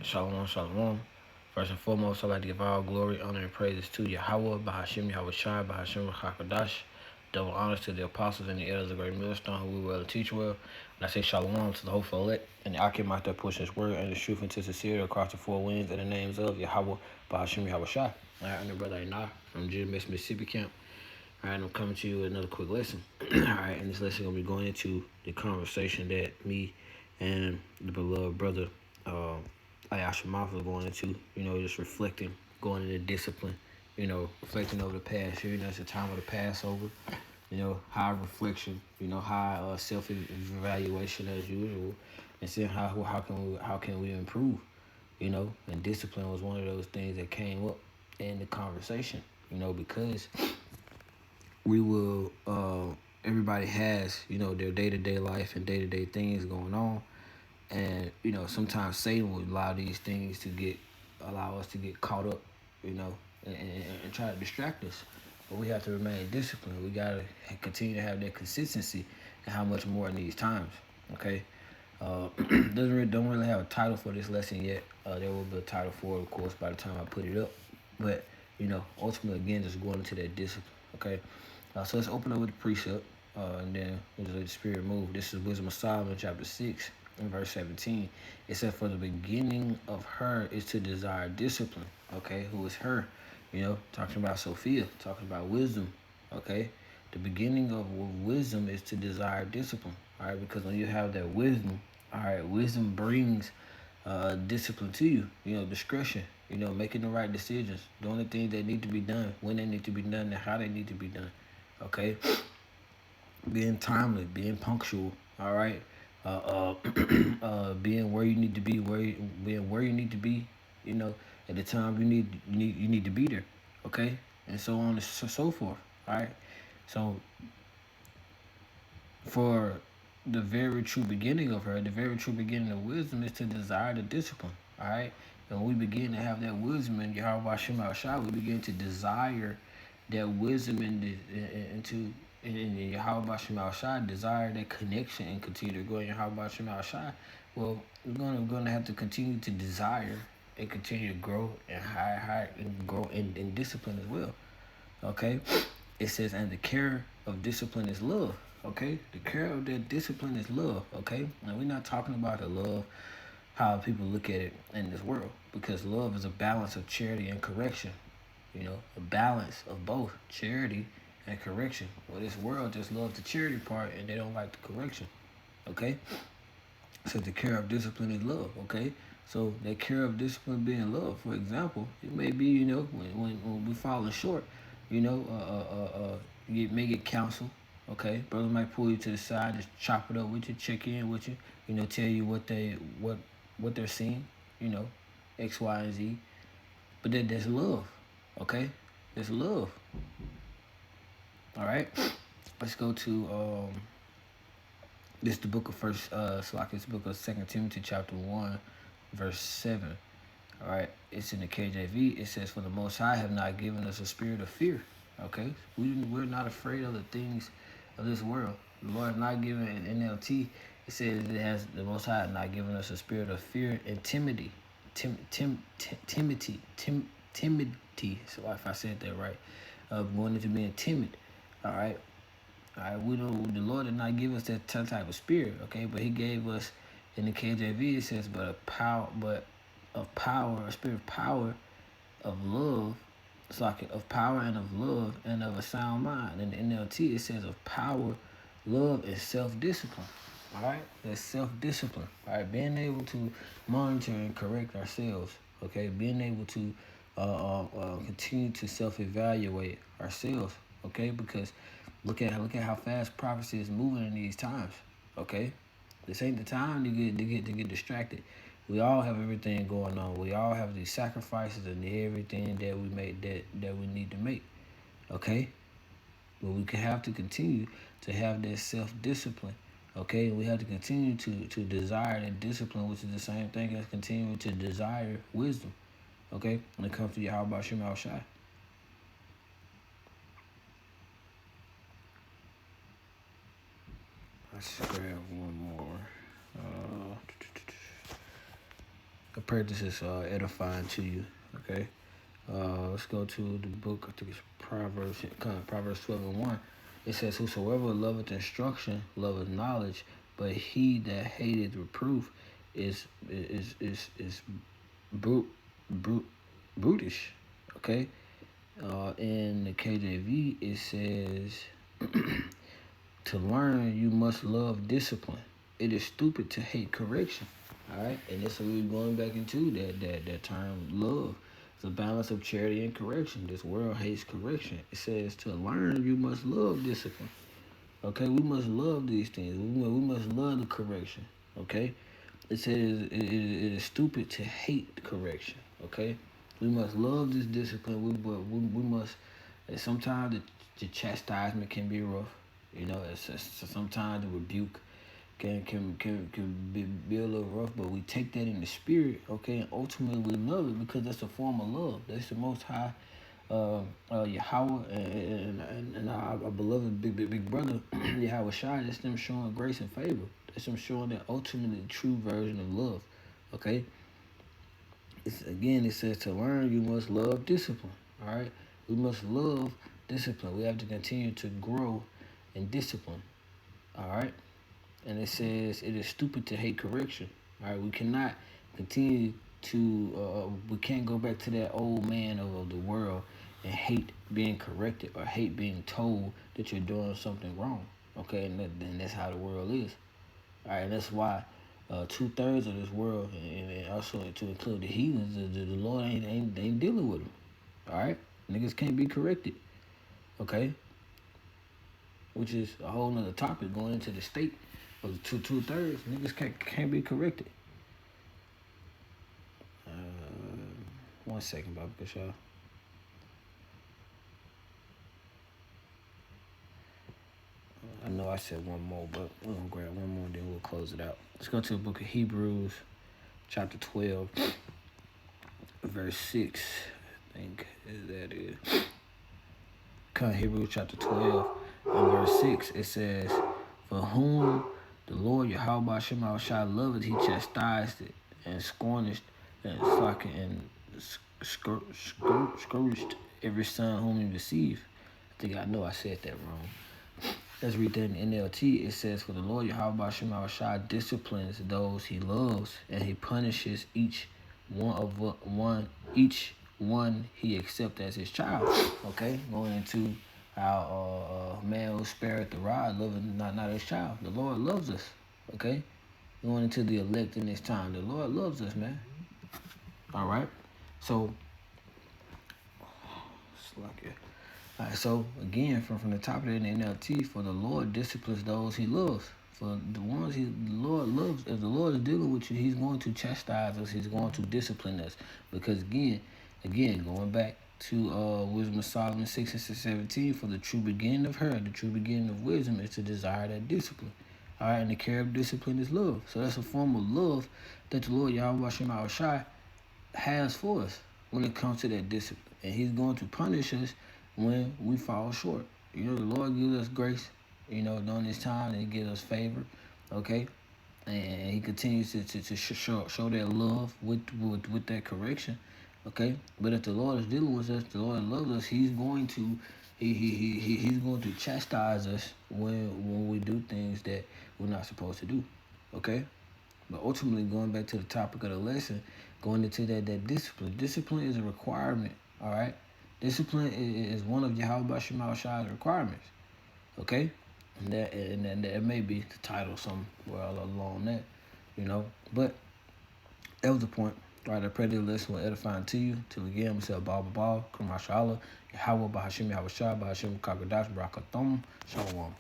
Shalom, shalom. First and foremost, I'd like to give all glory, honor, and praises to Yahweh, Bahashim Yahweh Shai, Bahashim Hakadash. Double honors to the apostles and the elders of the great millstone who we will teach well. And I say shalom to the hopeful elect and the Akim out there pushing his word and the truth into sincerity across the four winds in the names of Yahweh, Bahashim Yahweh Shai. All right, I'm your brother Ainar from GMS Mississippi Camp. All right, I'm coming to you with another quick lesson. All right, and this lesson going to be going into the conversation that me and the beloved brother Ayasha Mouth was going into, just reflecting, going into discipline, reflecting over the past year. It's the time of the Passover, high reflection, high self-evaluation as usual, and seeing how can we improve, and discipline was one of those things that came up in the conversation, because we will everybody has their day-to-day life and day-to-day things going on, and sometimes Satan will allow these things to allow us to get caught up, and try to distract us. But we have to remain disciplined. We gotta continue to have that consistency, and how much more in these times. Okay, don't really have a title for this lesson yet. There will be a title for it, of course, by the time I put it up. But ultimately, again, just going into that discipline. Okay, so let's open up with the precept, and then we'll just let the spirit move. This is Wisdom of Solomon, chapter 6, and verse 17. It said, "For the beginning of her is to desire discipline." Okay, who is her? Talking about Sophia, talking about wisdom. Okay, the beginning of wisdom is to desire discipline. All right, because when you have that wisdom, all right, wisdom brings discipline to you. Discretion. Making the right decisions, doing the things that need to be done, when they need to be done, and how they need to be done. Okay, being timely, being punctual. All right, being where you need to be, being where you need to be. At the time you need to be there. Okay, and so on and so forth. All right, so for the very true beginning of her, the very true beginning of wisdom is to desire the discipline. All right, and when we begin to have that wisdom in Yahweh Shema Shai, we begin to desire that wisdom into in Yahweh Shema Shai, desire that connection and continue to grow in Yahweh Shema Shai. Well, we're gonna have to continue to desire and continue to grow and high and grow in discipline as well. Okay, it says, and the care of discipline is love. Okay, the care of that discipline is love. Okay, now we're not talking about the love how people look at it in this world, because love is a balance of charity and correction. A balance of both charity and correction. Well, this world just loves the charity part and they don't like the correction. Okay, so the care of discipline is love. Okay, so that care of discipline being love. For example, it may be when we falling short, you may get counsel. Okay, brother might pull you to the side, just chop it up with you, check in with you, tell you what they're seeing, X, Y, and Z. But there's love. Okay, there's love. All right, let's go to this the book of this book of 2 Timothy chapter 1, verse 7. All right, it's in the KJV. It says, "For the Most High have not given us a spirit of fear." Okay, we're not afraid of the things of this world. The Lord has not given an NLT. It says it has the Most High has not given us a spirit of fear and timidity. Timidity. So if I said that right, going into being timid. All right. We don't. The Lord did not give us that type of spirit. Okay, but He gave us in the KJV. It says, but of power, a spirit of power, of love. It's like of power and of love and of a sound mind. In the NLT, it says of power, love, and self-discipline. All right, that's self-discipline. All right, being able to monitor and correct ourselves. Okay, being able to continue to self-evaluate ourselves. Okay, because look at how fast prophecy is moving in these times. Okay, this ain't the time to get distracted. We all have everything going on. We all have these sacrifices and everything that we make that we need to make. Okay, but we have to continue to have that self-discipline. Okay, we have to continue to desire that discipline, which is the same thing as continuing to desire wisdom. Okay, when it comes to Yahweh Shema Shai. Let's grab one more. I pray this is edifying to you. Okay. Let's go to the book. I think it's Proverbs 12:1. It says, "Whosoever loveth instruction loveth knowledge, but he that hateth reproof is brute, brute, brutish." Okay. In the KJV, it says, "To learn, you must love discipline. It is stupid to hate correction." All right, and that's what we're going back into that term love. It's a balance of charity and correction. This world hates correction. It says to learn, you must love discipline. Okay, we must love these things. We must love the correction. Okay, it says it is stupid to hate correction. Okay, we must love this discipline. We must. And sometimes the chastisement can be rough. You know, sometimes the rebuke can be a little rough, but we take that in the spirit, okay, and ultimately we love it because that's a form of love. That's the Most High, Yahweh, and our beloved big brother Yahweh Shai. That's them showing grace and favor. That's them showing that ultimately true version of love. Okay. It says to learn you must love discipline. All right, we must love discipline. We have to continue to grow in discipline. All right. And it says it is stupid to hate correction. All right, we cannot continue to. We can't go back to that old man of the world and hate being corrected or hate being told that you're doing something wrong. Okay, and that's how the world is. All right, and that's why 2/3 of this world, and also to include the heathens, the Lord ain't dealing with them. All right, niggas can't be corrected. Okay, which is a whole nother topic going into the state. But two-thirds niggas can't be corrected. 1 second, Bobby, cause y'all. I know I said one more, but we're gonna grab one more, then we'll close it out. Let's go to the book of Hebrews, chapter 12, verse 6. I think that is. Hebrews chapter 12 and verse 6. It says, "For whom the Lord Yahweh Shema Shai loveth, he chastised it and scorned and scourged every son whom he received." I know I said that wrong. Let's read that in NLT. It says, "For the Lord Yahweh Shema Shai disciplines those he loves, and he punishes each one he accepts as his child." Okay, going into how man who spareth the rod loving not his child. The Lord loves us. Okay, going into the elect in this time. The Lord loves us, man. All right, so all right, so again, from the top of the NLT, for the Lord disciplines those he loves. For the ones the Lord loves, if the Lord is dealing with you, he's going to chastise us. He's going to discipline us. Because again, going back to Wisdom of Solomon 6:17, for the true beginning of her, the true beginning of wisdom is to desire that discipline. All right, and the care of discipline is love. So that's a form of love that the Lord Yahweh Shema Shai has for us when it comes to that discipline. And he's going to punish us when we fall short. You know, the Lord gives us grace, you know, during this time, and he gives us favor, okay? And he continues to show that love with that correction, okay? But if the Lord is dealing with us, the Lord loves us, he's going to he's going to chastise us when we do things that we're not supposed to do, okay? But ultimately, going back to the topic of the lesson, going into that discipline. Discipline is a requirement, all right? Discipline is one of Yahweh Shema Shai's requirements, okay? And that may be the title somewhere along that, you know. But that was the point. All right, I pray the lesson will edify to you. Till again, we say Baba, Kumashala, Yahweh, Bahashim, Yahweh Shai, Bahashim, Kagadash, Barakathum, Shalom.